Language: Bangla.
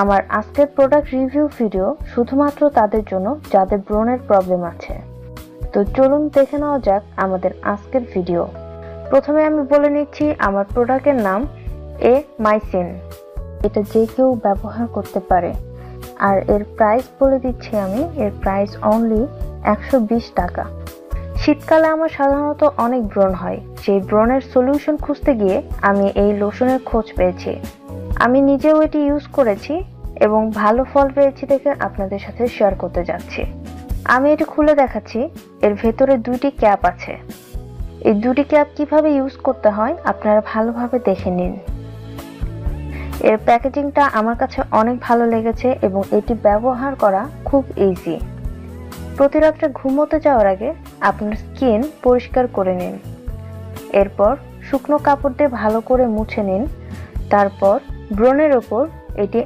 আমার আজকের প্রোডাক্ট রিভিউ ভিডিও শুধুমাত্র তাদের জন্য যাদের ব্রণের প্রবলেম আছে। তো চলুন দেখে নেওয়া যাক আমাদের আজকের ভিডিও। প্রথমে আমি বলে নিচ্ছি আমার প্রোডাক্টের নাম মাইসিন। এটা যে কেউ ব্যবহার করতে পারে। আর এর প্রাইস বলে দিচ্ছি আমি, এর প্রাইস অনলি 120 টাকা। শীতকালে আমার সাধারণত অনেক ব্রণ হয়, সেই ব্রণের সলিউশন খুঁজতে গিয়ে আমি এই লোশনের খোঁজ পেয়েছি। আমি নিজেও এটি ইউজ করেছি এবং ভালো ফল পেয়েছি দেখে আপনাদের সাথে শেয়ার করতে যাচ্ছি। আমি এটি খুলে দেখাচ্ছি। এর ভেতরে দুইটি ক্যাপ আছে। এই দুটি ক্যাপ কিভাবে ইউজ করতে হয় আপনারা ভালোভাবে দেখে নিন। এর প্যাকেজিংটা আমার কাছে অনেক ভালো লেগেছে এবং এটি ব্যবহার করা খুব ইজি। প্রতি রাত্রে ঘুমোতে যাওয়ার আগে আপনার স্কিন পরিষ্কার করে নিন। এরপর শুকনো কাপড় দিয়ে ভালো করে মুছে নিন। তারপর ব্রণের ওপর এটি